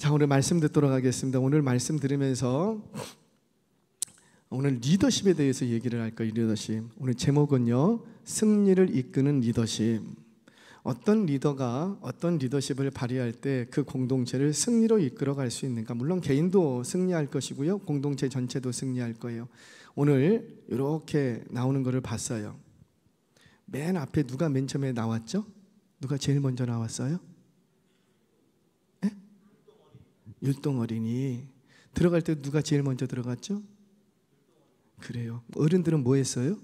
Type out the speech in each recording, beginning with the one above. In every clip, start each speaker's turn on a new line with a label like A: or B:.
A: 자, 오늘 말씀 듣도록 하겠습니다. 오늘 말씀 들으면서 오늘 리더십에 대해서 얘기를 할 거예요. 리더십. 오늘 제목은요, 승리를 이끄는 리더십. 어떤 리더가 어떤 리더십을 발휘할 때 그 공동체를 승리로 이끌어 갈 수 있는가. 물론 개인도 승리할 것이고요, 공동체 전체도 승리할 거예요. 오늘 이렇게 나오는 것을 봤어요. 맨 앞에 누가 맨 처음에 나왔죠? 누가 제일 먼저 나왔어요? 율동어린이. 들어갈 때 누가 제일 먼저 들어갔죠? 그래요. 어른들은 뭐 했어요?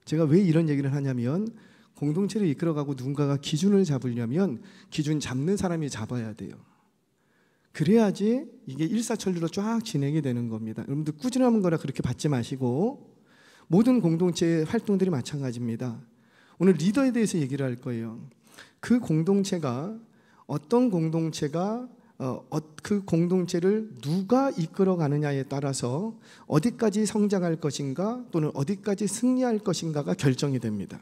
A: 제가 왜 이런 얘기를 하냐면, 공동체를 이끌어가고 누군가가 기준을 잡으려면 기준 잡는 사람이 잡아야 돼요. 그래야지 이게 일사천리로 쫙 진행이 되는 겁니다. 여러분들 꾸준한 거라 그렇게 받지 마시고, 모든 공동체의 활동들이 마찬가지입니다. 오늘 리더에 대해서 얘기를 할 거예요. 그 공동체가 어떤 공동체가 그 공동체를 누가 이끌어가느냐에 따라서 어디까지 성장할 것인가 또는 어디까지 승리할 것인가가 결정이 됩니다.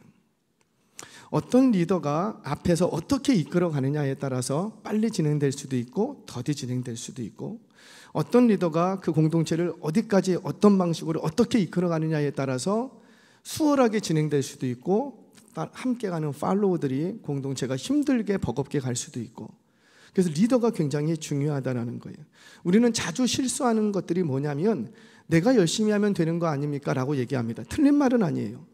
A: 어떤 리더가 앞에서 어떻게 이끌어가느냐에 따라서 빨리 진행될 수도 있고 더디 진행될 수도 있고, 어떤 리더가 그 공동체를 어디까지 어떤 방식으로 어떻게 이끌어가느냐에 따라서 수월하게 진행될 수도 있고, 함께 가는 팔로워들이 공동체가 힘들게 버겁게 갈 수도 있고. 그래서 리더가 굉장히 중요하다는 거예요. 우리는 자주 실수하는 것들이 뭐냐면, 내가 열심히 하면 되는 거 아닙니까? 라고 얘기합니다. 틀린 말은 아니에요.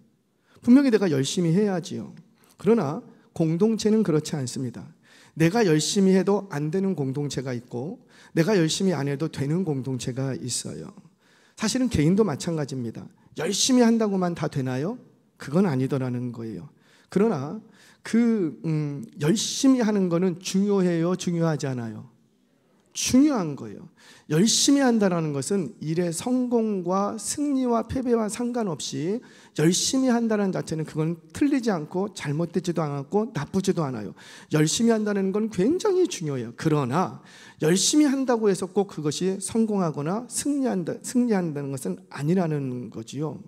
A: 분명히 내가 열심히 해야지요. 그러나 공동체는 그렇지 않습니다. 내가 열심히 해도 안 되는 공동체가 있고, 내가 열심히 안 해도 되는 공동체가 있어요. 사실은 개인도 마찬가지입니다. 열심히 한다고만 다 되나요? 그건 아니더라는 거예요. 그러나 열심히 하는 거는 중요해요? 중요하지 않아요? 중요한 거예요. 열심히 한다는 것은 일의 성공과 승리와 패배와 상관없이 열심히 한다는 자체는 그건 틀리지 않고 잘못되지도 않고 나쁘지도 않아요. 열심히 한다는 건 굉장히 중요해요. 그러나 열심히 한다고 해서 꼭 그것이 성공하거나 승리한다는 것은 아니라는 거지요.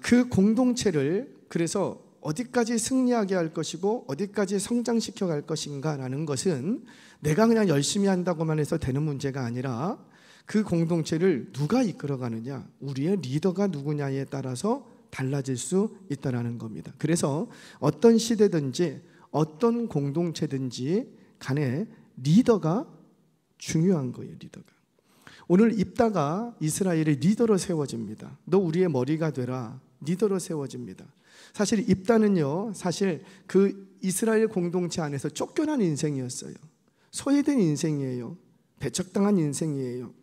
A: 그 공동체를 그래서 어디까지 승리하게 할 것이고 어디까지 성장시켜 갈 것인가라는 것은 내가 그냥 열심히 한다고만 해서 되는 문제가 아니라, 그 공동체를 누가 이끌어가느냐, 우리의 리더가 누구냐에 따라서 달라질 수 있다는 겁니다. 그래서 어떤 시대든지 어떤 공동체든지 간에 리더가 중요한 거예요. 리더가. 오늘 입다가 이스라엘의 리더로 세워집니다. 너 우리의 머리가 되라. 리더로 세워집니다. 사실 입다는요, 사실 그 이스라엘 공동체 안에서 쫓겨난 인생이었어요. 소외된 인생이에요. 배척당한 인생이에요.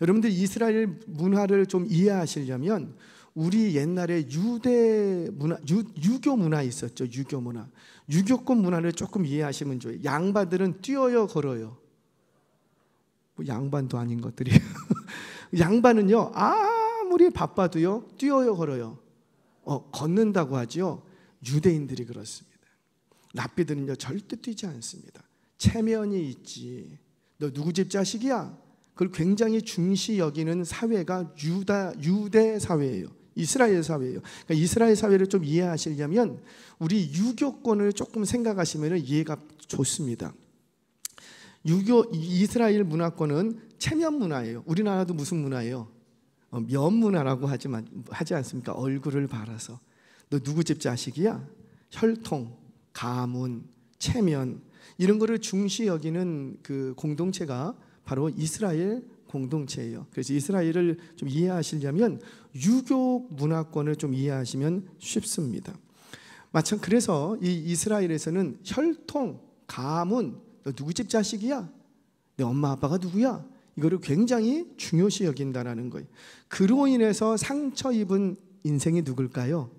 A: 여러분들 이스라엘 문화를 좀 이해하시려면, 우리 옛날에 유교 문화 있었죠. 유교 문화. 유교권 문화를 조금 이해하시면 좋아요. 양반들은 뛰어요, 걸어요? 뭐 양반도 아닌 것들이. 양반은요, 아무리 바빠도요, 뛰어요, 걸어요? 걷는다고 하죠. 유대인들이 그렇습니다. 랍비들은요, 절대 뛰지 않습니다. 체면이 있지. 너 누구 집 자식이야? 그걸 굉장히 중시 여기는 사회가 유대 사회예요. 이스라엘 사회예요. 그러니까 이스라엘 사회를 좀 이해하시려면 우리 유교권을 조금 생각하시면 이해가 좋습니다. 이스라엘 문화권은 체면 문화예요. 우리나라도 무슨 문화예요? 면 문화라고 하지 않습니까? 얼굴을 바라서. 너 누구 집 자식이야? 혈통, 가문, 체면, 이런 거를 중시 여기는 그 공동체가 바로 이스라엘 공동체예요. 그래서 이스라엘을 좀 이해하시려면 유교 문화권을 좀 이해하시면 쉽습니다. 그래서 이 이스라엘에서는 혈통, 가문, 너 누구 집 자식이야? 내 엄마 아빠가 누구야? 이거를 굉장히 중요시 여긴다는 거예요. 그로 인해서 상처 입은 인생이 누굴까요?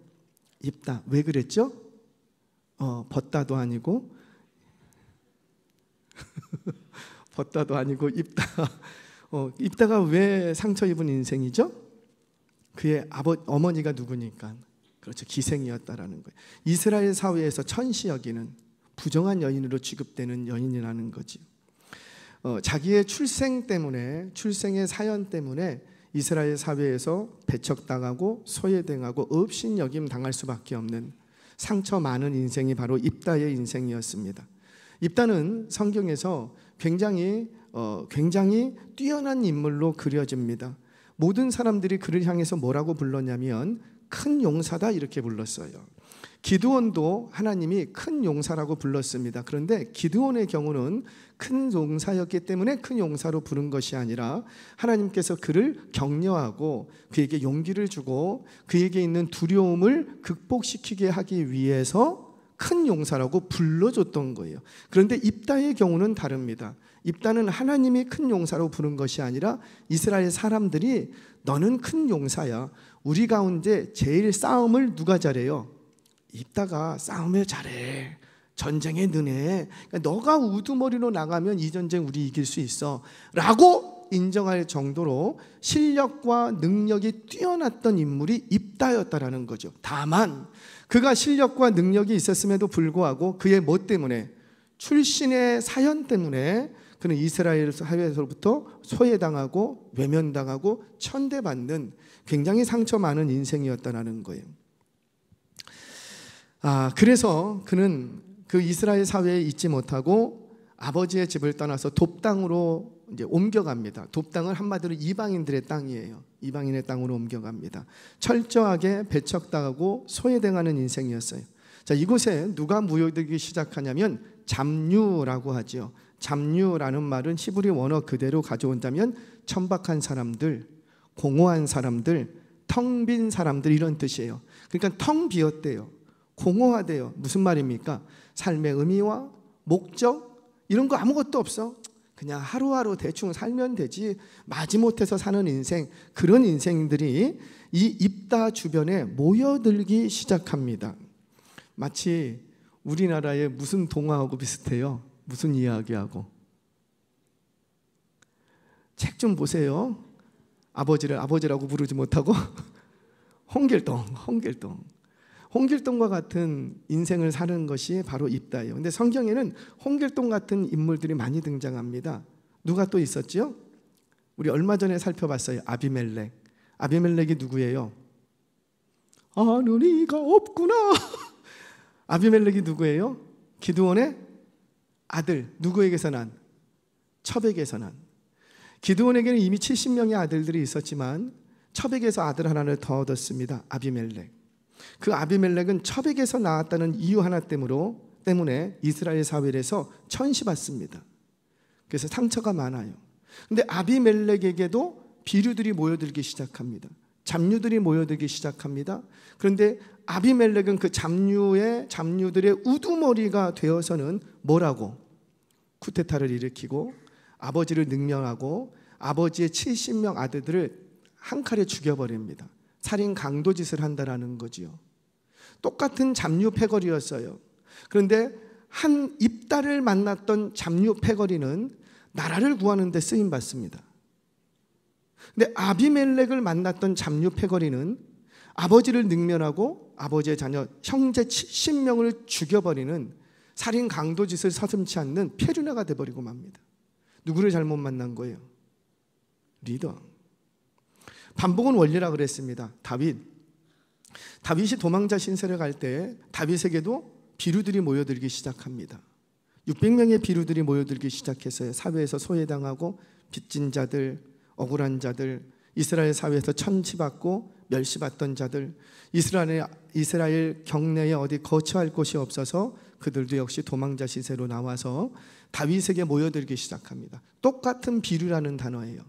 A: 입다. 왜 그랬죠? 벗다도 아니고 벗다도 아니고 입다. 입다가 왜 상처 입은 인생이죠? 그의 어머니가 누구니까. 그렇죠. 기생이었다라는 거예요. 이스라엘 사회에서 천시 여기는 부정한 여인으로 취급되는 여인이라는 거지. 자기의 출생의 사연 때문에 이스라엘 사회에서 배척당하고 소외당하고 업신여김 당할 수밖에 없는 상처 많은 인생이 바로 입다의 인생이었습니다. 입다는 성경에서 굉장히 뛰어난 인물로 그려집니다. 모든 사람들이 그를 향해서 뭐라고 불렀냐면 큰 용사다 이렇게 불렀어요. 기드온도 하나님이 큰 용사라고 불렀습니다. 그런데 기드온의 경우는 큰 용사였기 때문에 큰 용사로 부른 것이 아니라 하나님께서 그를 격려하고 그에게 용기를 주고 그에게 있는 두려움을 극복시키게 하기 위해서 큰 용사라고 불러줬던 거예요. 그런데 입다의 경우는 다릅니다. 입다는 하나님이 큰 용사로 부른 것이 아니라 이스라엘 사람들이 너는 큰 용사야. 우리 가운데 제일 싸움을 누가 잘해요? 입다가 싸움을 잘해. 전쟁에 능해. 그러니까 너가 우두머리로 나가면 이 전쟁 우리 이길 수 있어 라고 인정할 정도로 실력과 능력이 뛰어났던 인물이 입다였다라는 거죠. 다만 그가 실력과 능력이 있었음에도 불구하고 그의 뭐 때문에? 출신의 사연 때문에 그는 이스라엘 사회에서부터 소외당하고 외면당하고 천대받는 굉장히 상처 많은 인생이었다는 거예요. 그래서 그는 그 이스라엘 사회에 있지 못하고 아버지의 집을 떠나서 돕당으로 이제 옮겨갑니다. 돕당은 한마디로 이방인들의 땅이에요. 이방인의 땅으로 옮겨갑니다. 철저하게 배척당하고 소외당하는 인생이었어요. 자, 이곳에 누가 모여들기 시작하냐면 잡류라고 하죠. 잡류라는 말은 히브리 원어 그대로 가져온다면 천박한 사람들, 공허한 사람들, 텅 빈 사람들 이런 뜻이에요. 그러니까 텅 비었대요. 공허하대요. 무슨 말입니까? 삶의 의미와 목적 이런 거 아무것도 없어. 그냥 하루하루 대충 살면 되지. 마지못해서 사는 인생, 그런 인생들이 이 입다 주변에 모여들기 시작합니다. 마치 우리나라의 무슨 동화하고 비슷해요. 무슨 이야기하고. 책 좀 보세요. 아버지를 아버지라고 부르지 못하고 홍길동과 같은 인생을 사는 것이 바로 입다예요. 근데 성경에는 홍길동 같은 인물들이 많이 등장합니다. 누가 또 있었죠? 우리 얼마 전에 살펴봤어요. 아비멜렉. 아비멜렉이 누구예요? 아는 이가 없구나. 아비멜렉이 누구예요? 기드온의 아들. 누구에게서 난? 첩에게서 난. 기드온에게는 이미 70명의 아들들이 있었지만 첩에게서 아들 하나를 더 얻었습니다. 아비멜렉. 그 아비멜렉은 첩에게서 나왔다는 이유 하나 때문에 이스라엘 사회에서 천시받습니다. 그래서 상처가 많아요. 근데 아비멜렉에게도 비류들이 모여들기 시작합니다. 잡류들이 모여들기 시작합니다. 그런데 아비멜렉은 그 잡류들의 우두머리가 되어서는 뭐라고? 쿠데타를 일으키고 아버지를 능멸하고 아버지의 70명 아들들을 한 칼에 죽여버립니다. 살인 강도짓을 한다라는 거지요. 똑같은 잡류 패거리였어요. 그런데 한 입다를 만났던 잡류 패거리는 나라를 구하는 데 쓰임 받습니다. 근데 아비멜렉을 만났던 잡류 패거리는 아버지를 능멸하고 아버지의 자녀 형제 70명을 죽여버리는 살인 강도짓을 서슴지 않는 페류나가 돼버리고 맙니다. 누구를 잘못 만난 거예요? 리더. 반복은 원리라 그랬습니다. 다윗이 도망자 신세를 갈 때 다윗에게도 비류들이 모여들기 시작합니다. 600명의 비류들이 모여들기 시작했어요. 사회에서 소외당하고 빚진 자들, 억울한 자들, 이스라엘 사회에서 천치받고 멸시받던 자들, 이스라엘 경내에 어디 거처할 곳이 없어서 그들도 역시 도망자 시세로 나와서 다윗에게 모여들기 시작합니다. 똑같은 비류라는 단어예요.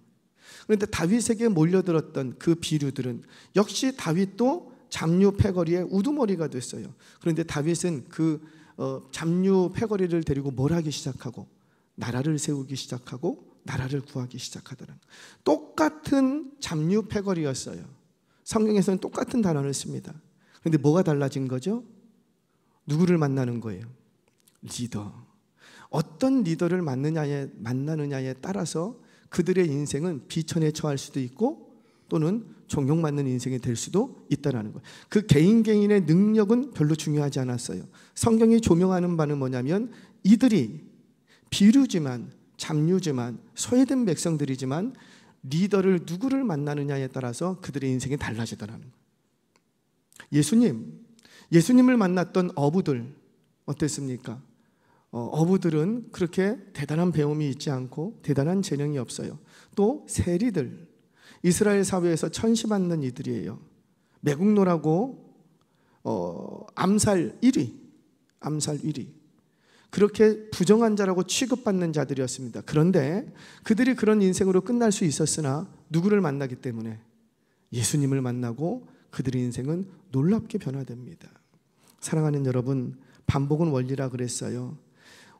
A: 그런데 다윗에게 몰려들었던 그 비류들은 역시 다윗도 잡류 패거리의 우두머리가 됐어요. 그런데 다윗은 그 잡류 패거리를 데리고 뭘 하기 시작하고 나라를 세우기 시작하고 나라를 구하기 시작하더라는 똑같은 잡류 패거리였어요. 성경에서는 똑같은 단어를 씁니다. 그런데 뭐가 달라진 거죠? 누구를 만나는 거예요? 리더. 어떤 리더를 만나느냐에 따라서 그들의 인생은 비천에 처할 수도 있고 또는 존경받는 인생이 될 수도 있다는 거예요. 그 개인의 능력은 별로 중요하지 않았어요. 성경이 조명하는 바는 뭐냐면 이들이 비류지만 잡류지만 소외된 백성들이지만 리더를 누구를 만나느냐에 따라서 그들의 인생이 달라지더라는 거예요. 예수님을 만났던 어부들 어땠습니까? 어부들은 그렇게 대단한 배움이 있지 않고 대단한 재능이 없어요. 또 세리들, 이스라엘 사회에서 천시받는 이들이에요. 매국노라고 암살 1위, 그렇게 부정한 자라고 취급받는 자들이었습니다. 그런데 그들이 그런 인생으로 끝날 수 있었으나 누구를 만나기 때문에 예수님을 만나고 그들의 인생은 놀랍게 변화됩니다. 사랑하는 여러분, 반복은 원리라 그랬어요.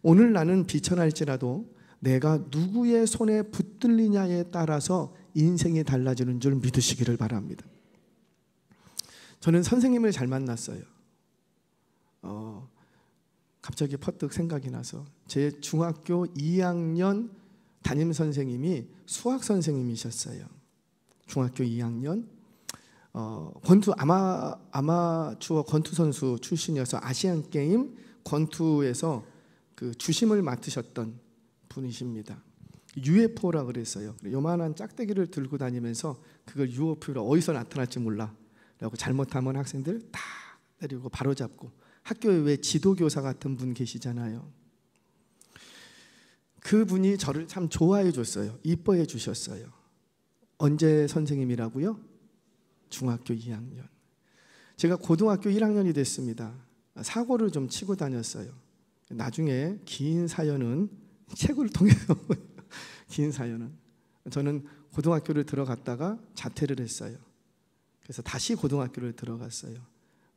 A: 오늘 나는 비천할지라도 내가 누구의 손에 붙들리냐에 따라서 인생이 달라지는 줄 믿으시기를 바랍니다. 저는 선생님을 잘 만났어요. 갑자기 퍼뜩 생각이 나서 제 중학교 2학년 담임 선생님이 수학 선생님이셨어요. 중학교 2학년 권투 아마추어 권투 선수 출신이어서 아시안 게임 권투에서 그 주심을 맡으셨던 분이십니다. UFO라 그랬어요. 요만한 짝대기를 들고 다니면서 그걸 UFO로 어디서 나타날지 몰라 라고 잘못하면 학생들 다 때리고 바로잡고, 학교에 왜 지도교사 같은 분 계시잖아요. 그분이 저를 참 좋아해 줬어요. 이뻐해 주셨어요. 언제 선생님이라고요? 중학교 2학년. 제가 고등학교 1학년이 됐습니다. 사고를 좀 치고 다녔어요. 나중에 긴 사연은 책을 통해서 긴 사연은 저는 고등학교를 들어갔다가 자퇴를 했어요. 그래서 다시 고등학교를 들어갔어요.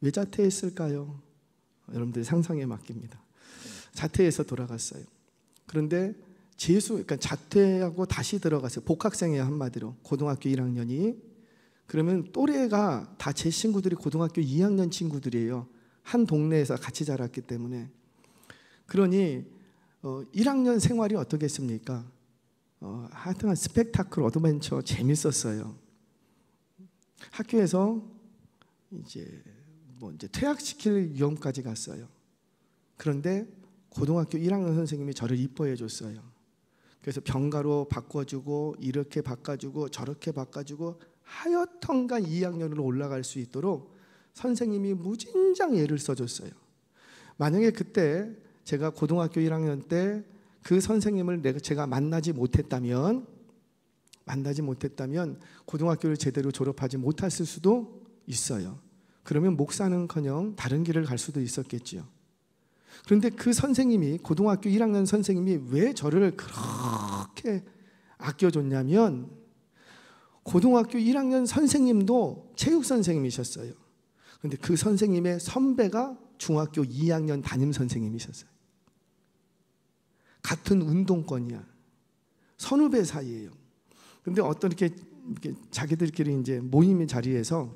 A: 왜 자퇴했을까요? 여러분들이 상상에 맡깁니다. 자퇴해서 돌아갔어요. 그런데 그러니까 자퇴하고 다시 들어갔어요. 복학생이에요, 한마디로. 고등학교 1학년이. 그러면 또래가 다 제 친구들이 고등학교 2학년 친구들이에요. 한 동네에서 같이 자랐기 때문에. 그러니 1학년 생활이 어떻겠습니까? 하여튼 스펙타클 어드벤처 재밌었어요. 학교에서 이제 퇴학시킬 위험까지 갔어요. 그런데 고등학교 1학년 선생님이 저를 이뻐해 줬어요. 그래서 병가로 바꿔주고 이렇게 바꿔주고 저렇게 바꿔주고 하여튼간 2학년으로 올라갈 수 있도록 선생님이 무진장 애를 써줬어요. 만약에 그때 제가 고등학교 1학년 때 그 선생님을 제가 만나지 못했다면 고등학교를 제대로 졸업하지 못했을 수도 있어요. 그러면 목사는커녕 다른 길을 갈 수도 있었겠지요. 그런데 그 선생님이, 고등학교 1학년 선생님이 왜 저를 그렇게 아껴줬냐면, 고등학교 1학년 선생님도 체육 선생님이셨어요. 그런데 그 선생님의 선배가 중학교 2학년 담임 선생님이셨어요. 같은 운동권이야. 선후배 사이예요. 그런데 어떤 이렇게 자기들끼리 이제 모임의 자리에서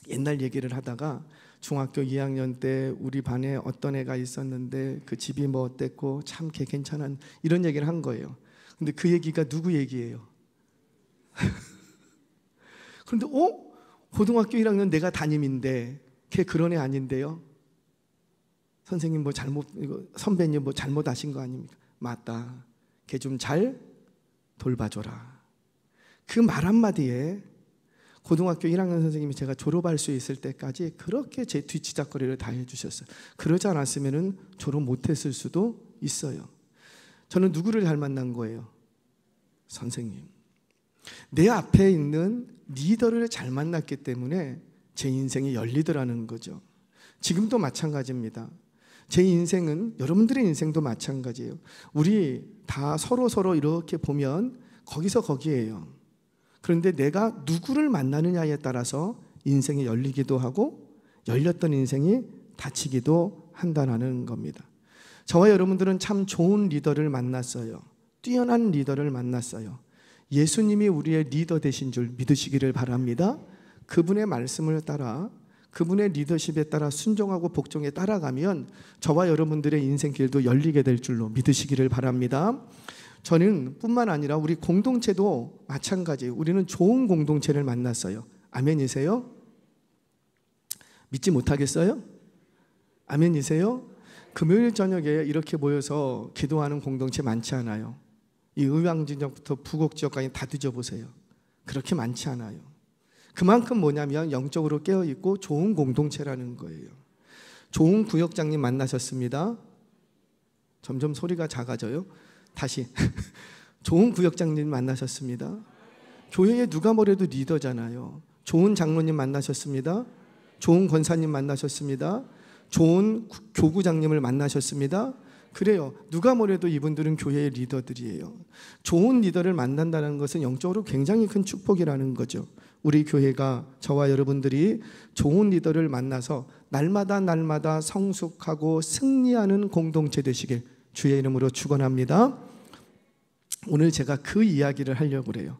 A: 옛날 얘기를 하다가 중학교 2학년 때 우리 반에 어떤 애가 있었는데 그 집이 뭐 어땠고 참 걔 괜찮은, 이런 얘기를 한 거예요. 근데 그 얘기가 누구 얘기예요? 그런데 고등학교 1학년 내가 담임인데 걔 그런 애 아닌데요? 선생님 선배님 잘못하신 거 아닙니까? 맞다. 걔 좀 잘 돌봐줘라. 그 말 한마디에 고등학교 1학년 선생님이 제가 졸업할 수 있을 때까지 그렇게 제 뒤치작거리를 다 해주셨어요. 그러지 않았으면 졸업 못했을 수도 있어요. 저는 누구를 잘 만난 거예요? 선생님. 내 앞에 있는 리더를 잘 만났기 때문에 제 인생이 열리더라는 거죠. 지금도 마찬가지입니다. 제 인생은, 여러분들의 인생도 마찬가지예요. 우리 다 서로 이렇게 보면 거기서 거기에요. 그런데 내가 누구를 만나느냐에 따라서 인생이 열리기도 하고 열렸던 인생이 닫히기도 한다는 겁니다. 저와 여러분들은 참 좋은 리더를 만났어요. 뛰어난 리더를 만났어요. 예수님이 우리의 리더 되신 줄 믿으시기를 바랍니다. 그분의 말씀을 따라, 그분의 리더십에 따라 순종하고 복종에 따라가면 저와 여러분들의 인생길도 열리게 될 줄로 믿으시기를 바랍니다. 저는 뿐만 아니라 우리 공동체도 마찬가지예요. 우리는 좋은 공동체를 만났어요. 아멘이세요? 믿지 못하겠어요? 아멘이세요? 금요일 저녁에 이렇게 모여서 기도하는 공동체 많지 않아요. 이 의왕지역부터 부곡지역까지 다 뒤져보세요. 그렇게 많지 않아요. 그만큼 뭐냐면 영적으로 깨어있고 좋은 공동체라는 거예요. 좋은 구역장님 만나셨습니다. 점점 소리가 작아져요. 다시 좋은 구역장님 만나셨습니다. 교회에 누가 뭐래도 리더잖아요. 좋은 장로님 만나셨습니다. 좋은 권사님 만나셨습니다. 좋은 교구장님을 만나셨습니다. 그래요. 누가 뭐래도 이분들은 교회의 리더들이에요. 좋은 리더를 만난다는 것은 영적으로 굉장히 큰 축복이라는 거죠. 우리 교회가, 저와 여러분들이 좋은 리더를 만나서 날마다 성숙하고 승리하는 공동체 되시길 주의 이름으로 축원합니다. 오늘 제가 그 이야기를 하려고 그래요.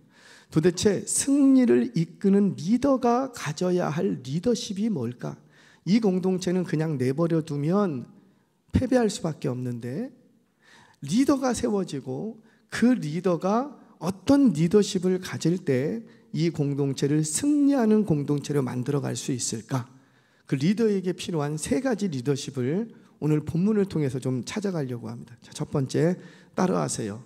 A: 도대체 승리를 이끄는 리더가 가져야 할 리더십이 뭘까? 이 공동체는 그냥 내버려 두면 패배할 수밖에 없는데, 리더가 세워지고 그 리더가 어떤 리더십을 가질 때 이 공동체를 승리하는 공동체로 만들어갈 수 있을까? 그 리더에게 필요한 3가지 리더십을 오늘 본문을 통해서 좀 찾아가려고 합니다. 자, 첫 번째, 따라하세요.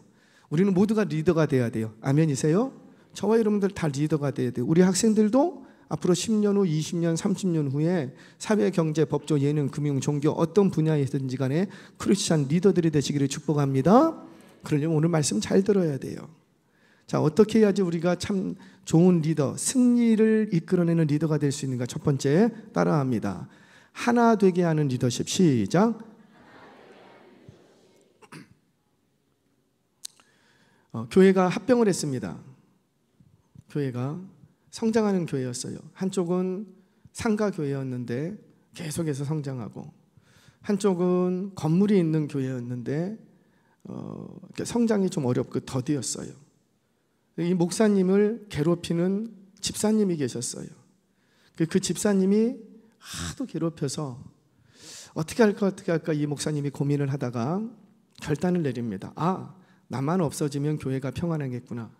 A: 우리는 모두가 리더가 돼야 돼요. 아멘이세요? 저와 여러분들 다 리더가 돼야 돼요. 우리 학생들도 앞으로 10년 후, 20년, 30년 후에 사회, 경제, 법조, 예능, 금융, 종교 어떤 분야에서든지 간에 크리스찬 리더들이 되시기를 축복합니다. 그러려면 오늘 말씀 잘 들어야 돼요. 자, 어떻게 해야지 우리가 참 좋은 리더, 승리를 이끌어내는 리더가 될 수 있는가? 첫 번째, 따라합니다. 하나 되게 하는 리더십. 시작. 교회가 합병을 했습니다. 교회가 성장하는 교회였어요. 한쪽은 상가 교회였는데 계속해서 성장하고, 한쪽은 건물이 있는 교회였는데 성장이 좀 어렵고 더디었어요. 이 목사님을 괴롭히는 집사님이 계셨어요. 그 집사님이 하도 괴롭혀서 어떻게 할까 이 목사님이 고민을 하다가 결단을 내립니다. 아, 나만 없어지면 교회가 평안하겠구나.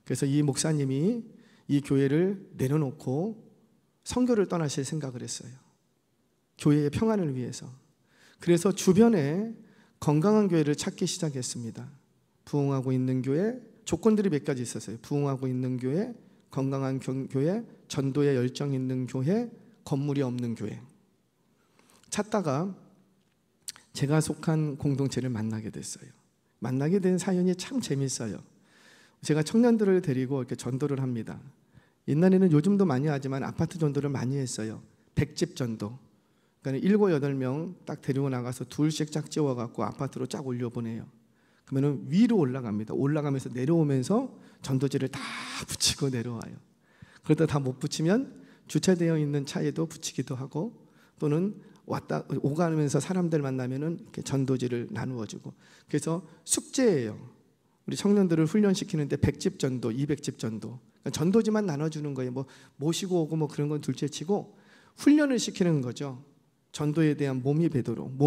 A: 그래서 이 목사님이 이 교회를 내려놓고 선교를 떠나실 생각을 했어요. 교회의 평안을 위해서. 그래서 주변에 건강한 교회를 찾기 시작했습니다. 부흥하고 있는 교회, 조건들이 몇 가지 있었어요. 부흥하고 있는 교회, 건강한 교회, 전도에 열정 있는 교회, 건물이 없는 교회. 찾다가 제가 속한 공동체를 만나게 됐어요. 만나게 된 사연이 참 재밌어요. 제가 청년들을 데리고 이렇게 전도를 합니다. 옛날에는 요즘도 많이 하지만 아파트 전도를 많이 했어요. 100집 전도. 그러니까 7, 8명 딱 데리고 나가서 둘씩 짝 지워갖고 아파트로 쫙 올려보내요. 그러면 위로 올라갑니다. 올라가면서 내려오면서 전도지를 다 붙이고 내려와요. 그러다 다 못 붙이면 주차되어 있는 차에도 붙이기도 하고, 또는 오가면서 사람들 만나면은 이렇게 전도지를 나누어주고. 그래서 숙제예요. 우리 청년들을 훈련시키는데 100집 전도, 200집 전도. 그러니까 전도지만 나눠주는 거예요. 뭐 모시고 오고 뭐 그런 건 둘째치고 훈련을 시키는 거죠. 전도에 대한 몸이 배도록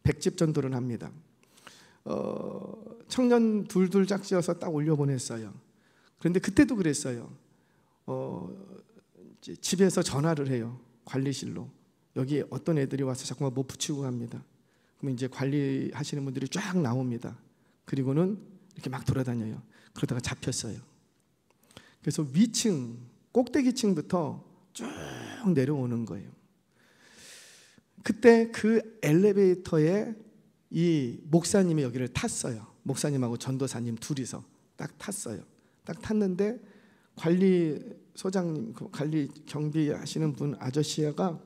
A: 100집 전도를 합니다. 청년 둘 짝지어서 딱 올려보냈어요. 그런데 그때도 그랬어요. 집에서 전화를 해요. 관리실로. 여기 어떤 애들이 와서 자꾸만 뭐 붙이고 갑니다. 그러면 이제 관리하시는 분들이 쫙 나옵니다. 그리고는 이렇게 막 돌아다녀요. 그러다가 잡혔어요. 그래서 위층, 꼭대기층부터 쭉 내려오는 거예요. 그때 그 엘리베이터에 이 목사님이 여기를 탔어요. 목사님하고 전도사님 둘이서 딱 탔어요. 딱 탔는데 관리소장님, 관리 경비하시는 분 아저씨가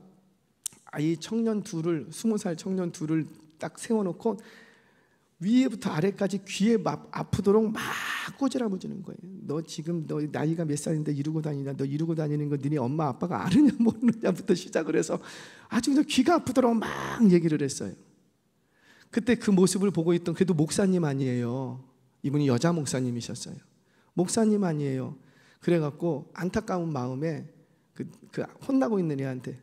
A: 이 청년 둘을, 20살 청년 둘을 딱 세워놓고 위에부터 아래까지 귀에 아프도록 막 꼬집어주는 거예요. 너 지금 너 나이가 몇 살인데 이러고 다니냐? 너 이러고 다니는 거 너네 엄마 아빠가 아느냐 모르냐부터 시작을 해서 아주 그냥 귀가 아프도록 막 얘기를 했어요. 그때 그 모습을 보고 있던, 그래도 목사님 아니에요. 이분이 여자 목사님이셨어요. 목사님 아니에요. 그래갖고 안타까운 마음에 그 혼나고 있는 애한테,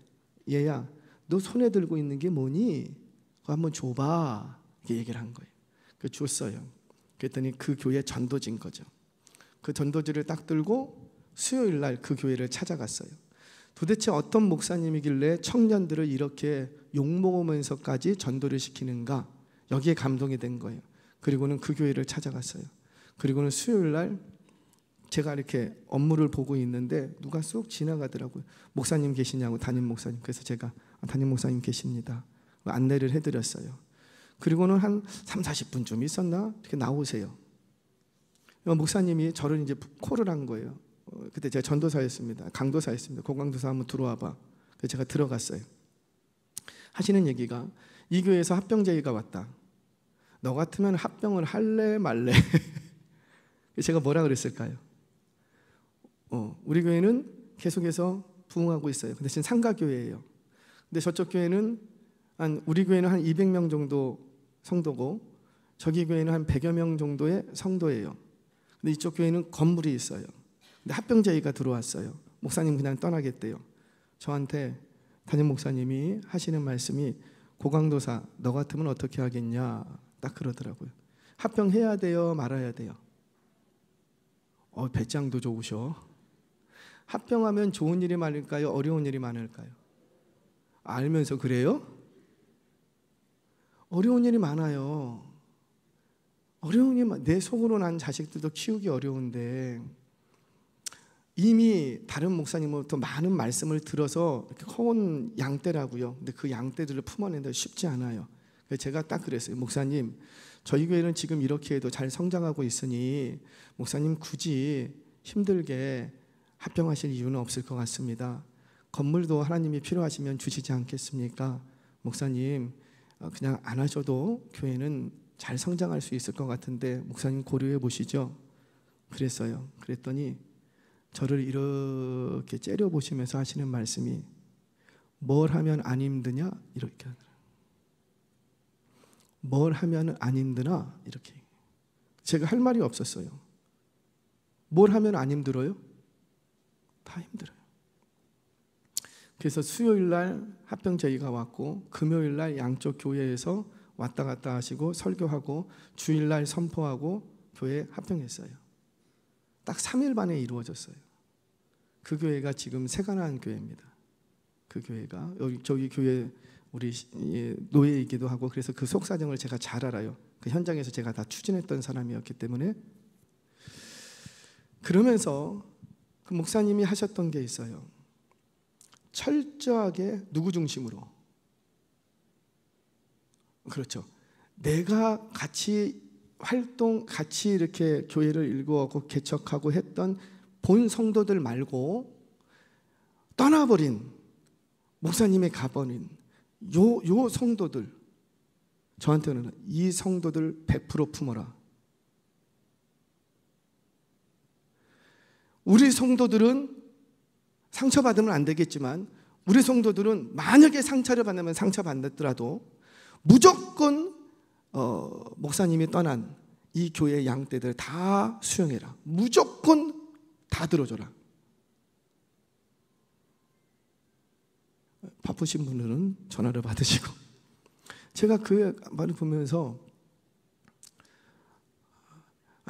A: 얘야 너 손에 들고 있는 게 뭐니? 그거 한번 줘봐. 이렇게 얘기를 한 거예요. 그 줬어요. 그랬더니 그 교회 전도지인 거죠. 그 전도지를 딱 들고 수요일 날 그 교회를 찾아갔어요. 도대체 어떤 목사님이길래 청년들을 이렇게 욕먹으면서까지 전도를 시키는가? 여기에 감동이 된 거예요. 그리고는 그 교회를 찾아갔어요. 그리고는 수요일 날 제가 이렇게 업무를 보고 있는데 누가 쏙 지나가더라고요. 목사님 계시냐고, 담임 목사님. 그래서 제가 담임 목사님 계십니다. 안내를 해드렸어요. 그리고는 한 3, 40분쯤 있었나? 이렇게 나오세요. 목사님이 저를 이제 콜을 한 거예요. 그때 제가 전도사였습니다. 강도사였습니다. 고강도사 한번 들어와봐. 그래서 제가 들어갔어요. 하시는 얘기가 이 교회에서 합병제의가 왔다. 너 같으면 합병을 할래 말래? 제가 뭐라 그랬을까요? 우리 교회는 계속해서 부흥하고 있어요. 근데 지금 상가교회예요. 근데 저쪽 교회는 우리 교회는 한 200명 정도 성도고 저기 교회는 한 100여 명 정도의 성도예요. 근데 이쪽 교회는 건물이 있어요. 근데 합병제의가 들어왔어요. 목사님 그냥 떠나겠대요. 저한테 담임 목사님이 하시는 말씀이 고강도사 너 같으면 어떻게 하겠냐 딱 그러더라고요. 합병해야 돼요 말아야 돼요? 배짱도 좋으셔. 합병하면 좋은 일이 많을까요? 어려운 일이 많을까요? 알면서 그래요? 어려운 일이 많아요. 어려운 일이 내 속으로 난 자식들도 키우기 어려운데 이미 다른 목사님으로부터 많은 말씀을 들어서 이렇게 커온 양떼라고요. 근데 그 양떼들을 품어낸다 쉽지 않아요. 그래서 제가 딱 그랬어요. 목사님, 저희 교회는 지금 이렇게 해도 잘 성장하고 있으니 목사님 굳이 힘들게 합병하실 이유는 없을 것 같습니다. 건물도 하나님이 필요하시면 주시지 않겠습니까? 목사님 그냥 안 하셔도 교회는 잘 성장할 수 있을 것 같은데 목사님 고려해 보시죠. 그랬어요. 그랬더니 저를 이렇게 째려보시면서 하시는 말씀이 뭘 하면 안 힘드냐? 이렇게 하더라고요. 뭘 하면 안 힘드나? 이렇게. 제가 할 말이 없었어요. 뭘 하면 안 힘들어요? 다 힘들어요. 그래서 수요일 날 합병제의가 왔고 금요일 날 양쪽 교회에서 왔다 갔다 하시고 설교하고 주일 날 선포하고 교회에 합병했어요. 딱 3일 만에 이루어졌어요. 그 교회가 지금 세가나안 교회입니다. 그 교회가 저기 교회 우리 노예이기도 하고 그래서 그 속사정을 제가 잘 알아요. 그 현장에서 제가 다 추진했던 사람이었기 때문에. 그러면서 그 목사님이 하셨던 게 있어요. 철저하게 누구 중심으로? 그렇죠. 내가 같이 같이 이렇게 교회를 일구고 개척하고 했던 본 성도들 말고 떠나버린 목사님이 가버린 요 성도들, 저한테는 이 성도들 100% 품어라. 우리 성도들은 상처받으면 안 되겠지만 우리 성도들은 만약에 상처를 받으면 상처받더라도 무조건 목사님이 떠난 이 교회 양떼들 다 수용해라. 무조건 다 들어줘라. 바쁘신 분들은 전화를 받으시고 제가 그 말을 보면서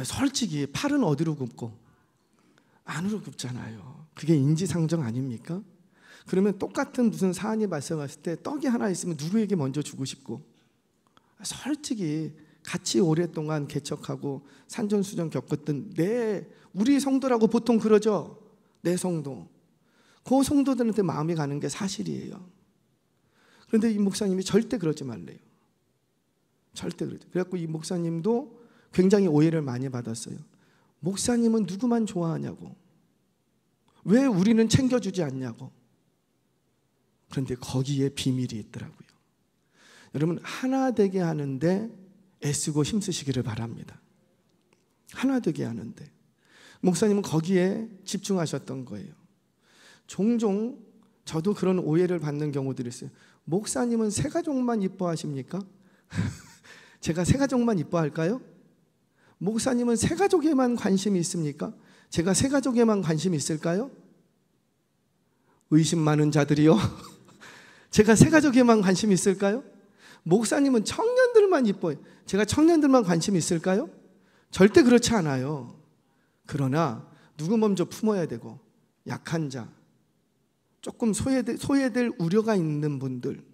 A: 솔직히 팔은 어디로 굽고 안으로 굽잖아요. 그게 인지상정 아닙니까? 그러면 똑같은 무슨 사안이 발생했을 때 떡이 하나 있으면 누구에게 먼저 주고 싶고 솔직히 같이 오랫동안 개척하고 산전수전 겪었던 우리 성도라고 보통 그러죠. 내 성도. 그 성도들한테 마음이 가는 게 사실이에요. 그런데 이 목사님이 절대 그러지 말래요. 절대 그러지. 그래갖고 이 목사님도 굉장히 오해를 많이 받았어요. 목사님은 누구만 좋아하냐고. 왜 우리는 챙겨주지 않냐고. 그런데 거기에 비밀이 있더라고요. 여러분 하나 되게 하는데 애쓰고 힘쓰시기를 바랍니다. 하나 되게 하는데 목사님은 거기에 집중하셨던 거예요. 종종 저도 그런 오해를 받는 경우들이 있어요. 목사님은 새가족만 이뻐하십니까? 제가 새가족만 이뻐할까요? 목사님은 새가족에만 관심이 있습니까? 제가 새가족에만 관심이 있을까요? 의심 많은 자들이요. 제가 새가족에만 관심이 있을까요? 목사님은 청년들만 이뻐요. 제가 청년들만 관심이 있을까요? 절대 그렇지 않아요. 그러나 누구 먼저 품어야 되고 약한 자, 조금 소외될 우려가 있는 분들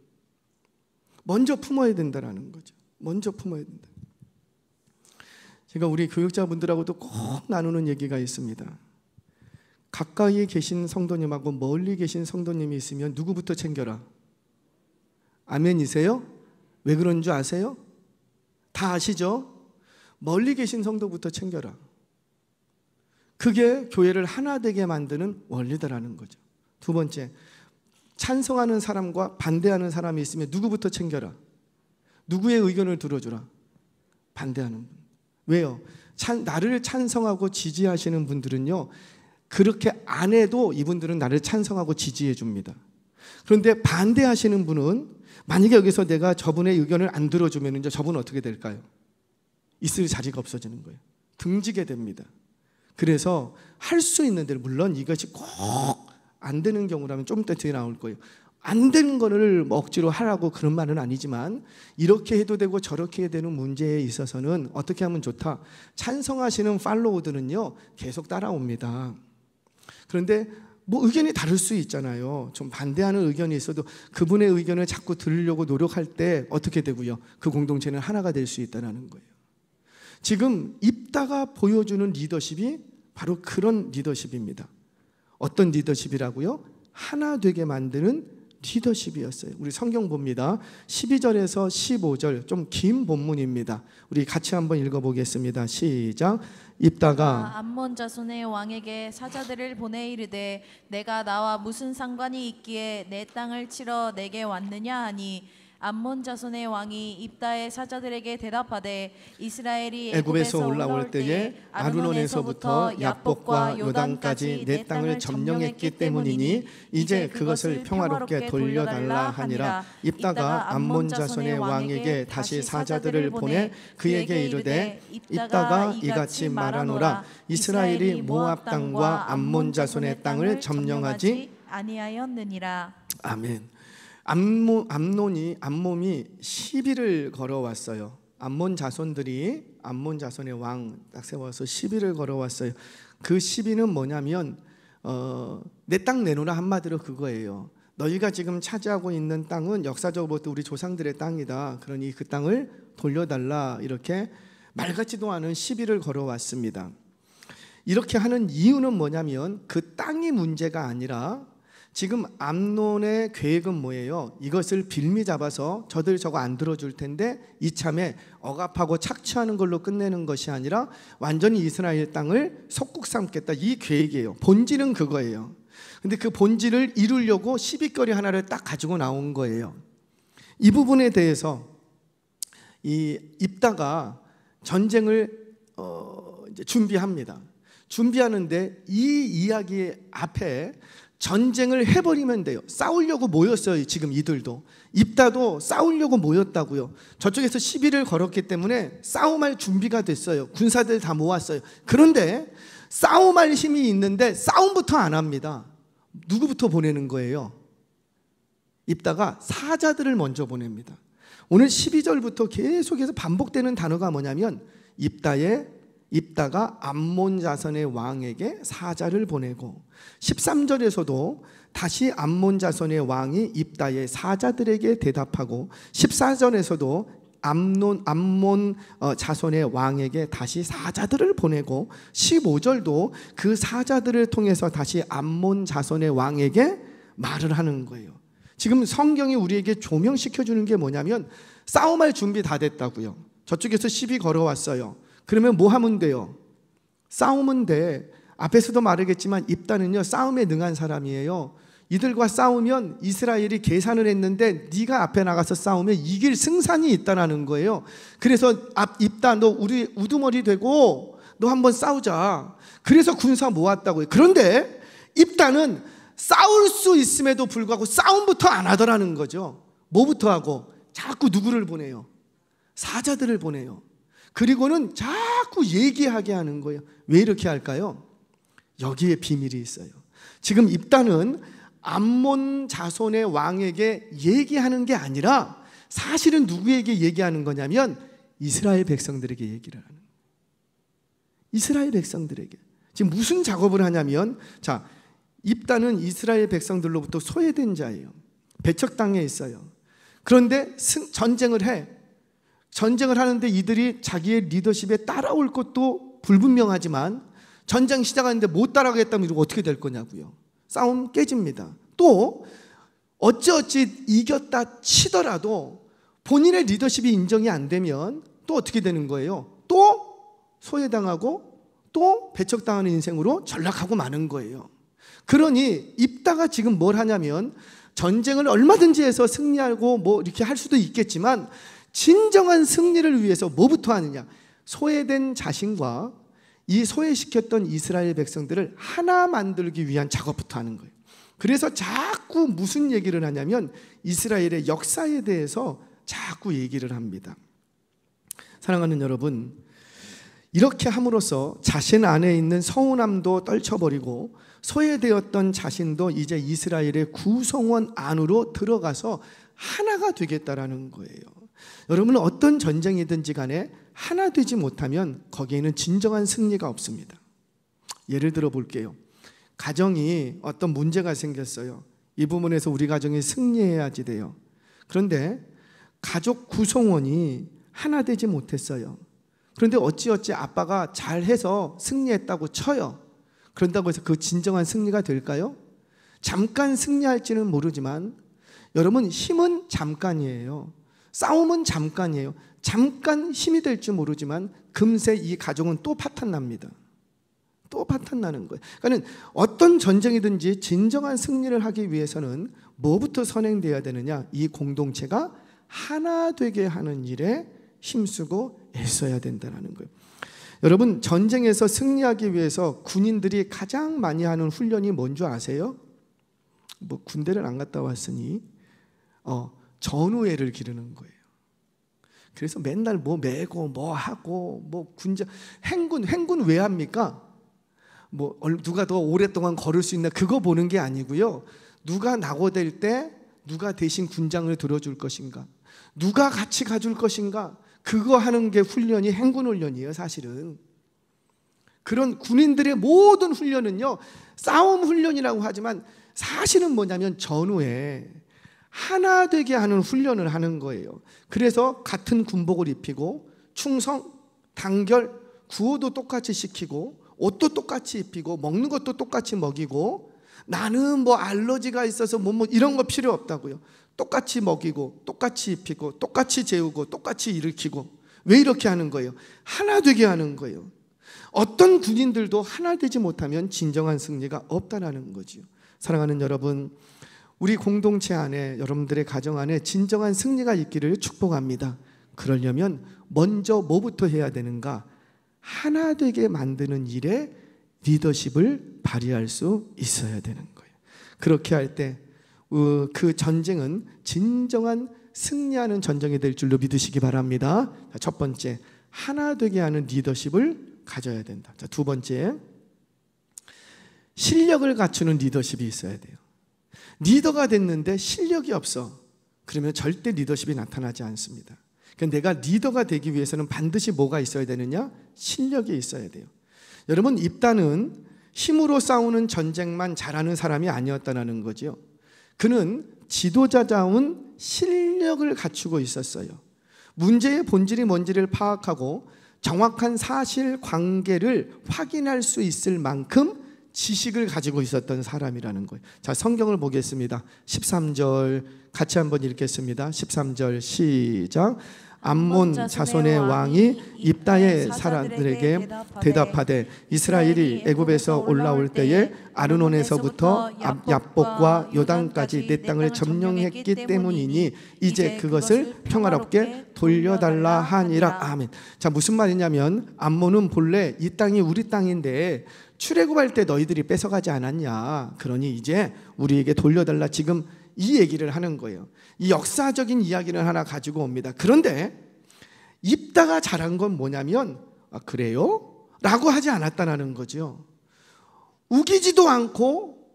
A: 먼저 품어야 된다는 거죠. 먼저 품어야 된다. 제가 우리 교육자분들하고도 꼭 나누는 얘기가 있습니다. 가까이에 계신 성도님하고 멀리 계신 성도님이 있으면 누구부터 챙겨라? 아멘이세요? 왜 그런 줄 아세요? 다 아시죠? 멀리 계신 성도부터 챙겨라. 그게 교회를 하나 되게 만드는 원리다라는 거죠. 두 번째, 찬성하는 사람과 반대하는 사람이 있으면 누구부터 챙겨라? 누구의 의견을 들어주라? 반대하는 분. 왜요? 나를 찬성하고 지지하시는 분들은요, 그렇게 안 해도 이분들은 나를 찬성하고 지지해 줍니다. 그런데 반대하시는 분은 만약에 여기서 내가 저분의 의견을 안 들어주면 이제 저분은 어떻게 될까요? 있을 자리가 없어지는 거예요. 등지게 됩니다. 그래서 할 수 있는 대로, 물론 이것이 꼭 안 되는 경우라면 좀 이따 뒤에 나올 거예요. 안 되는 거를 억지로 하라고 그런 말은 아니지만 이렇게 해도 되고 저렇게 해야 되는 문제에 있어서는 어떻게 하면 좋다. 찬성하시는 팔로우들은요 계속 따라옵니다. 그런데 뭐 의견이 다를 수 있잖아요. 좀 반대하는 의견이 있어도 그분의 의견을 자꾸 들으려고 노력할 때 어떻게 되고요? 그 공동체는 하나가 될 수 있다는 거예요. 지금 입다가 보여주는 리더십이 바로 그런 리더십입니다. 어떤 리더십이라고요? 하나 되게 만드는 리더십이었어요. 우리 성경 봅니다. 12절에서 15절 좀 긴 본문입니다. 우리 같이 한번 읽어보겠습니다. 시작. 입다가
B: 암몬 자손의 왕에게 사자들을 보내 이르되 내가 나와 무슨 상관이 있기에 내 땅을 치러 내게 왔느냐 하니 암몬 자손의 왕이 입다의 사자들에게 대답하되 이스라엘이 애굽에서 올라올 때에 아르논에서부터 야복과 요단까지 내 땅을 점령했기 때문이니 이제 그것을 평화롭게 돌려달라 하니라. 입다가 암몬 자손의 왕에게 다시 사자들을 보내 그에게 이르되 입다가 이같이 말하노라. 이스라엘이 모압 땅과 암몬 자손의 땅을 점령하지 아니하였느니라.
A: 아멘. 암몬이 시비를 걸어왔어요. 암몬 자손들이 암몬 자손의 왕 딱 세워서 시비를 걸어왔어요. 그 시비는 뭐냐면 내 땅 내놓으라, 한마디로 그거예요. 너희가 지금 차지하고 있는 땅은 역사적으로부터 우리 조상들의 땅이다. 그러니 그 땅을 돌려달라. 이렇게 말 같지도 않은 시비를 걸어왔습니다. 이렇게 하는 이유는 뭐냐면 그 땅이 문제가 아니라 지금 암논의 계획은 뭐예요? 이것을 빌미 잡아서 저들 저거 안 들어줄 텐데 이참에 억압하고 착취하는 걸로 끝내는 것이 아니라 완전히 이스라엘 땅을 속국 삼겠다, 이 계획이에요. 본질은 그거예요. 근데 그 본질을 이루려고 시비거리 하나를 딱 가지고 나온 거예요. 이 부분에 대해서 이 입다가 전쟁을 이제 준비합니다. 준비하는데 이 이야기 앞에 전쟁을 해버리면 돼요. 싸우려고 모였어요. 지금 이들도 입다도 싸우려고 모였다고요. 저쪽에서 시비를 걸었기 때문에 싸움할 준비가 됐어요. 군사들 다 모았어요. 그런데 싸움할 힘이 있는데 싸움부터 안 합니다. 누구부터 보내는 거예요? 입다가 사자들을 먼저 보냅니다. 오늘 12절부터 계속해서 반복되는 단어가 뭐냐면 입다가 암몬 자손의 왕에게 사자를 보내고 13절에서도 다시 암몬 자손의 왕이 입다의 사자들에게 대답하고 14절에서도 암몬 자손의 왕에게 다시 사자들을 보내고 15절도 그 사자들을 통해서 다시 암몬 자손의 왕에게 말을 하는 거예요. 지금 성경이 우리에게 조명시켜주는 게 뭐냐면 싸움할 준비 다 됐다고요. 저쪽에서 시비 걸어왔어요. 그러면 뭐 하면 돼요? 싸우면 돼. 앞에서도 말하겠지만 입다는요 싸움에 능한 사람이에요. 이들과 싸우면 이스라엘이 계산을 했는데 네가 앞에 나가서 싸우면 이길 승산이 있다는 거예요. 그래서 입다 너 우리 우두머리 되고 너 한번 싸우자. 그래서 군사 모았다고요. 그런데 입다는 싸울 수 있음에도 불구하고 싸움부터 안 하더라는 거죠. 뭐부터 하고? 자꾸 누구를 보내요? 사자들을 보내요. 그리고는 자꾸 얘기하게 하는 거예요. 왜 이렇게 할까요? 여기에 비밀이 있어요. 지금 입다는 암몬 자손의 왕에게 얘기하는 게 아니라 사실은 누구에게 얘기하는 거냐면 이스라엘 백성들에게 얘기를 하는 거예요. 이스라엘 백성들에게. 지금 무슨 작업을 하냐면 자, 입다는 이스라엘 백성들로부터 소외된 자예요. 배척 땅에 있어요. 그런데 전쟁을 해. 전쟁을 하는데 이들이 자기의 리더십에 따라올 것도 불분명하지만 전쟁 시작하는데 못 따라가겠다면 이러고 어떻게 될 거냐고요. 싸움 깨집니다. 또 어찌 이겼다 치더라도 본인의 리더십이 인정이 안 되면 또 어떻게 되는 거예요? 또 소외당하고 또 배척당하는 인생으로 전락하고 마는 거예요. 그러니 입다가 지금 뭘 하냐면 전쟁을 얼마든지 해서 승리하고 뭐 이렇게 할 수도 있겠지만 진정한 승리를 위해서 뭐부터 하느냐? 소외된 자신과 이 소외시켰던 이스라엘 백성들을 하나 만들기 위한 작업부터 하는 거예요. 그래서 자꾸 무슨 얘기를 하냐면 이스라엘의 역사에 대해서 자꾸 얘기를 합니다. 사랑하는 여러분, 이렇게 함으로써 자신 안에 있는 서운함도 떨쳐버리고 소외되었던 자신도 이제 이스라엘의 구성원 안으로 들어가서 하나가 되겠다라는 거예요. 여러분은 어떤 전쟁이든지 간에 하나 되지 못하면 거기에는 진정한 승리가 없습니다. 예를 들어 볼게요. 가정이 어떤 문제가 생겼어요. 이 부분에서 우리 가정이 승리해야지 돼요. 그런데 가족 구성원이 하나 되지 못했어요. 그런데 어찌어찌 아빠가 잘해서 승리했다고 쳐요. 그런다고 해서 그 진정한 승리가 될까요? 잠깐 승리할지는 모르지만 여러분, 힘은 잠깐이에요. 싸움은 잠깐이에요. 잠깐 힘이 될지 모르지만 금세 이 가정은 또 파탄납니다. 또 파탄나는 거예요. 그러니까 어떤 전쟁이든지 진정한 승리를 하기 위해서는 뭐부터 선행돼야 되느냐? 이 공동체가 하나 되게 하는 일에 힘쓰고 애써야 된다는 거예요. 여러분, 전쟁에서 승리하기 위해서 군인들이 가장 많이 하는 훈련이 뭔 줄 아세요? 뭐 군대를 안 갔다 왔으니 전우회를 기르는 거예요. 그래서 맨날 뭐 메고 뭐 하고 뭐 군자 행군 왜 합니까? 뭐 누가 더 오랫동안 걸을 수 있나 그거 보는 게 아니고요. 누가 낙오될 때 누가 대신 군장을 들어줄 것인가? 누가 같이 가줄 것인가? 그거 하는 게 훈련이 행군 훈련이에요, 사실은. 그런 군인들의 모든 훈련은요, 싸움 훈련이라고 하지만 사실은 뭐냐면 전후에 하나 되게 하는 훈련을 하는 거예요. 그래서 같은 군복을 입히고 충성, 단결, 구호도 똑같이 시키고 옷도 똑같이 입히고 먹는 것도 똑같이 먹이고 나는 뭐 알러지가 있어서 뭐 이런 거 필요 없다고요. 똑같이 먹이고 똑같이 입히고 똑같이 재우고 똑같이 일으키고. 왜 이렇게 하는 거예요? 하나 되게 하는 거예요. 어떤 군인들도 하나 되지 못하면 진정한 승리가 없다라는 거죠. 사랑하는 여러분, 우리 공동체 안에, 여러분들의 가정 안에 진정한 승리가 있기를 축복합니다. 그러려면 먼저 뭐부터 해야 되는가? 하나 되게 만드는 일에 리더십을 발휘할 수 있어야 되는 거예요. 그렇게 할 때 그 전쟁은 진정한 승리하는 전쟁이 될 줄로 믿으시기 바랍니다. 첫 번째, 하나 되게 하는 리더십을 가져야 된다. 자, 두 번째, 실력을 갖추는 리더십이 있어야 돼요. 리더가 됐는데 실력이 없어. 그러면 절대 리더십이 나타나지 않습니다. 그러니까 내가 리더가 되기 위해서는 반드시 뭐가 있어야 되느냐? 실력이 있어야 돼요. 여러분, 입다는 힘으로 싸우는 전쟁만 잘하는 사람이 아니었다는 거죠. 그는 지도자다운 실력을 갖추고 있었어요. 문제의 본질이 뭔지를 파악하고 정확한 사실관계를 확인할 수 있을 만큼 지식을 가지고 있었던 사람이라는 거예요. 자, 성경을 보겠습니다. 13절 같이 한번 읽겠습니다. 13절 시작. 암몬 자손의 왕이 입다의 사람들에게 대답하되 이스라엘이 애굽에서 올라올 때에 아르논에서부터 얍복과 요단까지 내 땅을 점령했기 때문이니 이제 그것을 평화롭게 돌려달라 하니라. 아멘. 자, 무슨 말이냐면 암몬은 본래 이 땅이 우리 땅인데 출애굽할 때 너희들이 뺏어가지 않았냐, 그러니 이제 우리에게 돌려달라, 지금 이 얘기를 하는 거예요. 이 역사적인 이야기를 하나 가지고 옵니다. 그런데 입다가 잘한 건 뭐냐면 그래요? 라고 하지 않았다는 거죠. 우기지도 않고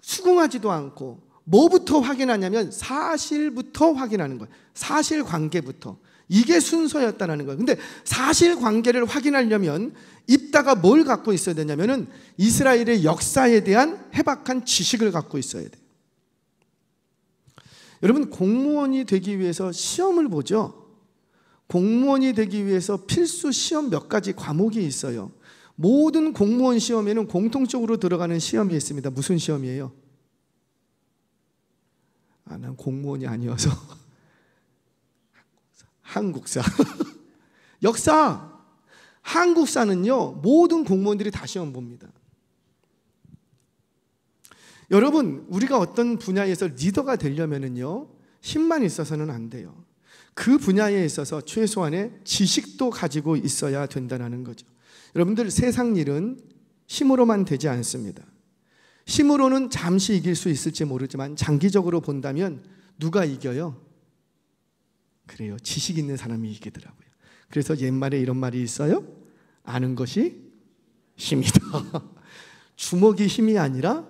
A: 수긍하지도 않고 뭐부터 확인하냐면 사실부터 확인하는 거예요. 사실관계부터. 이게 순서였다는 거예요. 근데 사실관계를 확인하려면 입다가 뭘 갖고 있어야 되냐면은 이스라엘의 역사에 대한 해박한 지식을 갖고 있어야 돼요. 여러분, 공무원이 되기 위해서 시험을 보죠. 공무원이 되기 위해서 필수 시험 몇 가지 과목이 있어요. 모든 공무원 시험에는 공통적으로 들어가는 시험이 있습니다. 무슨 시험이에요? 난 공무원이 아니어서 한국사. 역사, 한국사는요 모든 공무원들이 다 시험 봅니다. 여러분, 우리가 어떤 분야에서 리더가 되려면은요 힘만 있어서는 안 돼요. 그 분야에 있어서 최소한의 지식도 가지고 있어야 된다는 거죠. 여러분들, 세상 일은 힘으로만 되지 않습니다. 힘으로는 잠시 이길 수 있을지 모르지만 장기적으로 본다면 누가 이겨요? 그래요, 지식 있는 사람이 이기더라고요. 그래서 옛말에 이런 말이 있어요. 아는 것이 힘이다. 주먹이 힘이 아니라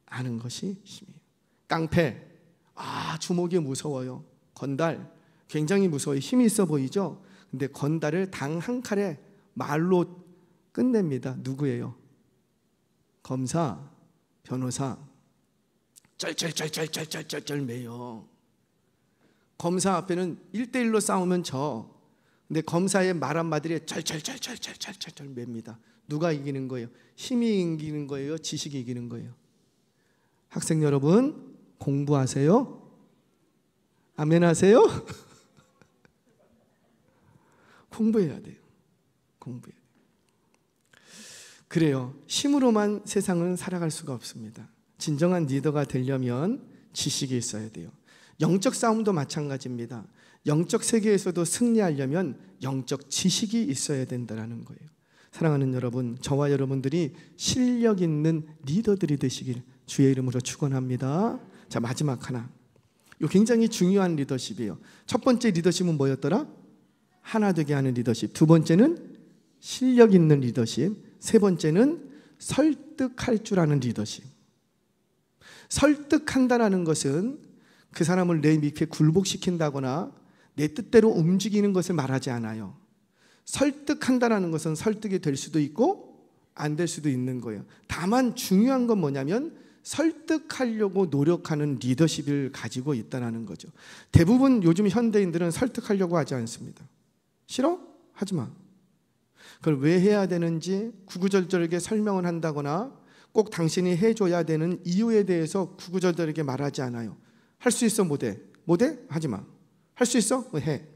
A: 아는 것이 힘이에요. 깡패, 주먹이 무서워요. 건달, 굉장히 무서워요. 힘이 있어 보이죠? 근데 건달을 당 한 칼에 말로 끝냅니다. 누구예요? 검사, 변호사. 쩔쩔쩔쩔쩔쩔쩔 매요. 검사 앞에는 1대1로 싸우면 져. 근데 검사의 말 한마디에 쩔쩔쩔쩔쩔쩔쩔 맵니다. 누가 이기는 거예요? 힘이 이기는 거예요? 지식이 이기는 거예요? 학생 여러분, 공부하세요? 아멘 하세요? 공부해야 돼요. 공부해야 돼요. 그래요. 힘으로만 세상은 살아갈 수가 없습니다. 진정한 리더가 되려면 지식이 있어야 돼요. 영적 싸움도 마찬가지입니다. 영적 세계에서도 승리하려면 영적 지식이 있어야 된다는 거예요. 사랑하는 여러분, 저와 여러분들이 실력 있는 리더들이 되시길 주의 이름으로 축원합니다. 자, 마지막 하나. 이거 굉장히 중요한 리더십이에요. 첫 번째 리더십은 뭐였더라? 하나 되게 하는 리더십. 두 번째는 실력 있는 리더십. 세 번째는 설득할 줄 아는 리더십. 설득한다는 것은 그 사람을 내 밑에 굴복시킨다거나 내 뜻대로 움직이는 것을 말하지 않아요. 설득한다는 것은 설득이 될 수도 있고 안 될 수도 있는 거예요. 다만 중요한 건 뭐냐면 설득하려고 노력하는 리더십을 가지고 있다는 거죠. 대부분 요즘 현대인들은 설득하려고 하지 않습니다. 싫어? 하지 마. 그걸 왜 해야 되는지 구구절절하게 설명을 한다거나 꼭 당신이 해줘야 되는 이유에 대해서 구구절절하게 말하지 않아요. 할 수 있어? 못해? 못해? 하지 마. 할 수 있어? 해.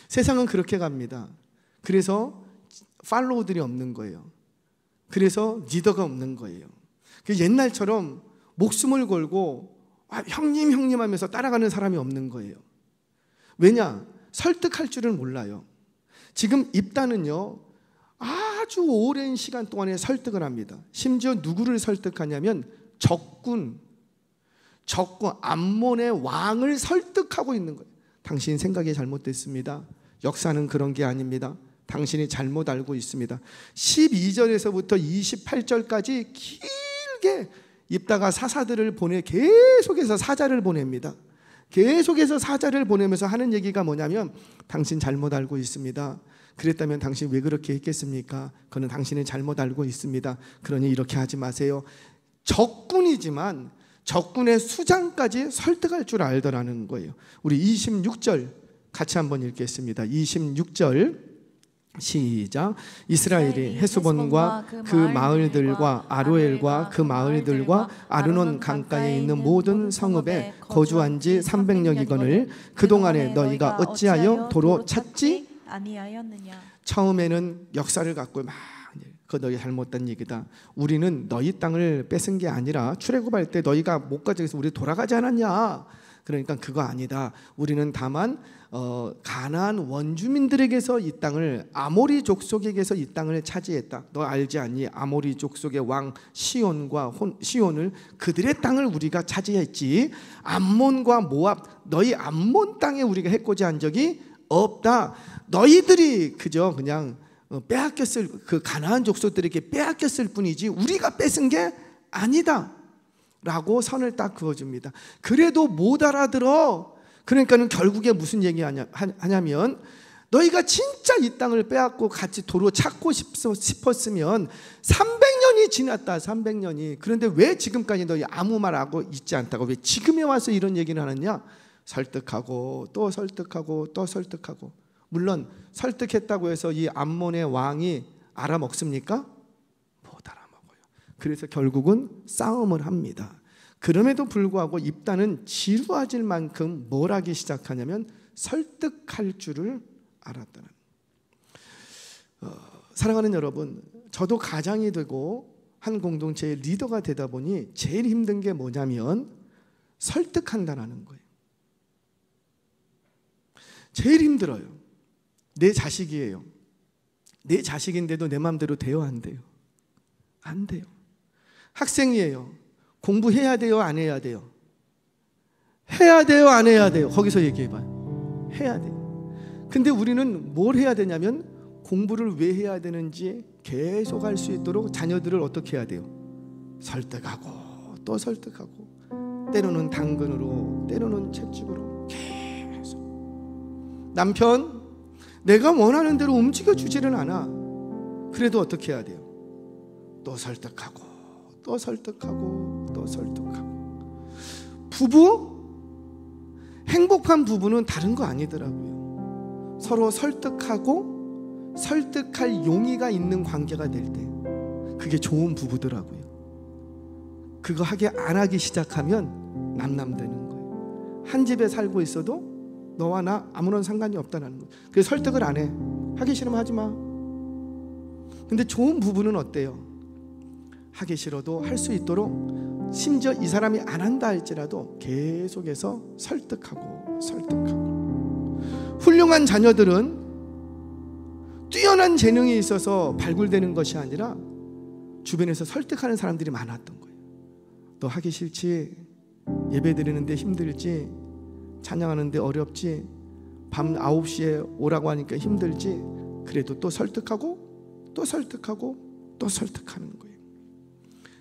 A: 세상은 그렇게 갑니다. 그래서 팔로우들이 없는 거예요. 그래서 리더가 없는 거예요. 옛날처럼 목숨을 걸고 형님 하면서 따라가는 사람이 없는 거예요. 왜냐? 설득할 줄을 몰라요. 지금 입단은요 아주 오랜 시간 동안에 설득을 합니다. 심지어 누구를 설득하냐면 적군 암몬의 왕을 설득하고 있는 거예요. 당신 생각이 잘못됐습니다. 역사는 그런 게 아닙니다. 당신이 잘못 알고 있습니다. 12절에서부터 28절까지 길게 입다가 사사들을 계속해서 사자를 보냅니다. 계속해서 사자를 보내면서 하는 얘기가 뭐냐면 당신 잘못 알고 있습니다. 그랬다면 당신 왜 그렇게 했겠습니까? 그는 당신이 잘못 알고 있습니다. 그러니 이렇게 하지 마세요. 적군이지만 적군의 수장까지 설득할 줄 알더라는 거예요. 우리 26절 같이 한번 읽겠습니다. 26절 시작. 이스라엘이 헤스본과 그 마을들과 아로엘과 그 마을들과 아르논 강가에 있는 모든 성읍에 거주한 지 300여이거늘 그동안에 너희가 어찌하여 도로 찾지
B: 아니하였느냐.
A: 처음에는 역사를 갖고 막 그 너희 잘못된 얘기다. 우리는 너희 땅을 뺏은 게 아니라 출애굽할 때 너희가 못 가져서 우리 돌아가지 않았냐. 그러니까 그거 아니다. 우리는 다만 가나안 원주민들에게서 이 땅을 아모리 족속에게서 이 땅을 차지했다. 너 알지 않니? 아모리 족속의 왕 시온을 그들의 땅을 우리가 차지했지. 암몬과 모압 너희 암몬 땅에 우리가 해코지한 적이 없다. 너희들이 그저 그냥 빼앗겼을 그 가나안 족속들에게 빼앗겼을 뿐이지 우리가 뺏은 게 아니다. 라고 선을 딱 그어줍니다. 그래도 못 알아들어. 그러니까는 결국에 무슨 얘기 하냐면 너희가 진짜 이 땅을 빼앗고 같이 도로 찾고 싶었으면 300년이 지났다. 300년이. 그런데 왜 지금까지 너희 아무 말하고 있지 않다고? 왜 지금에 와서 이런 얘기를 하느냐? 설득하고 또 설득하고 또 설득하고. 물론 설득했다고 해서 이 암몬의 왕이 알아먹습니까? 못 알아먹어요. 그래서 결국은 싸움을 합니다. 그럼에도 불구하고 입단은 지루해질 만큼 뭘 하기 시작하냐면 설득할 줄을 알았다는. 사랑하는 여러분, 저도 가장이 되고 한 공동체의 리더가 되다 보니 제일 힘든 게 뭐냐면 설득한다는 거예요. 제일 힘들어요. 내 자식이에요. 내 자식인데도 내 마음대로 돼요, 안 돼요? 안 돼요. 학생이에요. 공부해야 돼요, 안 해야 돼요? 해야 돼요, 안 해야 돼요? 거기서 얘기해봐요. 해야 돼요. 근데 우리는 뭘 해야 되냐면 공부를 왜 해야 되는지 계속 할 수 있도록 자녀들을 어떻게 해야 돼요? 설득하고 또 설득하고, 때로는 당근으로, 때로는 채찍으로 계속. 남편, 내가 원하는 대로 움직여주지는 않아. 그래도 어떻게 해야 돼요? 또 설득하고 또 설득하고 또 설득하고. 부부? 행복한 부부는 다른 거 아니더라고요. 서로 설득하고 설득할 용의가 있는 관계가 될 때 그게 좋은 부부더라고요. 그거 안 하기 시작하면 남남되는 거예요. 한 집에 살고 있어도 너와 나 아무런 상관이 없다는 거예요. 그래서 설득을 안 해. 하기 싫으면 하지 마. 근데 좋은 부부는 어때요? 하기 싫어도 할 수 있도록, 심지어 이 사람이 안 한다 할지라도 계속해서 설득하고 설득하고. 훌륭한 자녀들은 뛰어난 재능이 있어서 발굴되는 것이 아니라 주변에서 설득하는 사람들이 많았던 거예요. 너 하기 싫지? 예배 드리는데 힘들지? 찬양하는데 어렵지? 밤 9시에 오라고 하니까 힘들지? 그래도 또 설득하고 또 설득하고 또 설득하는 거예요.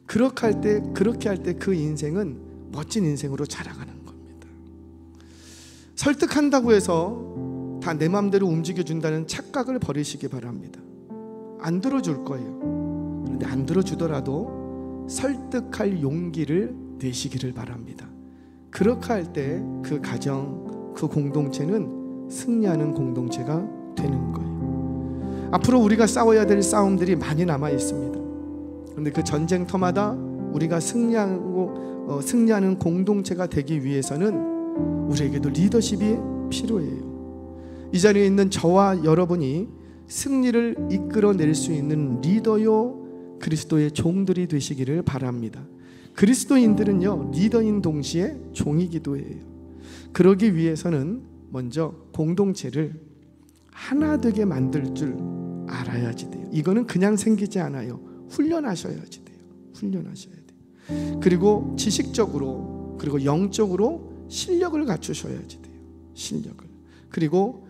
A: 그렇게 할 때 그 인생은 멋진 인생으로 자라가는 겁니다. 설득한다고 해서 다 내 마음대로 움직여준다는 착각을 버리시기 바랍니다. 안 들어줄 거예요. 그런데 안 들어주더라도 설득할 용기를 내시기를 바랍니다. 그렇게 할 때 그 가정, 그 공동체는 승리하는 공동체가 되는 거예요. 앞으로 우리가 싸워야 될 싸움들이 많이 남아 있습니다. 그런데 그 전쟁터마다 우리가 승리하는 공동체가 되기 위해서는 우리에게도 리더십이 필요해요. 이 자리에 있는 저와 여러분이 승리를 이끌어낼 수 있는 리더요 그리스도의 종들이 되시기를 바랍니다. 그리스도인들은요, 리더인 동시에 종이기도 해요. 그러기 위해서는 먼저 공동체를 하나 되게 만들 줄 알아야지 돼요. 이거는 그냥 생기지 않아요. 훈련하셔야지 돼요. 훈련하셔야 돼요. 그리고 지식적으로, 그리고 영적으로 실력을 갖추셔야지 돼요. 실력을. 그리고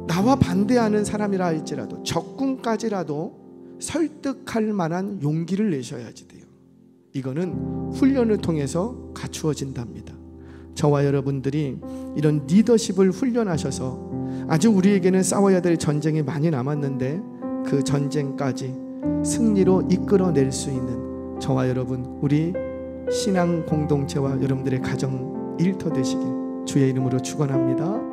A: 나와 반대하는 사람이라 할지라도, 적군까지라도 설득할 만한 용기를 내셔야지 돼요. 이거는 훈련을 통해서 갖추어진답니다. 저와 여러분들이 이런 리더십을 훈련하셔서, 아직 우리에게는 싸워야 될 전쟁이 많이 남았는데 그 전쟁까지 승리로 이끌어낼 수 있는 저와 여러분, 우리 신앙 공동체와 여러분들의 가정 일터 되시길 주의 이름으로 축원합니다.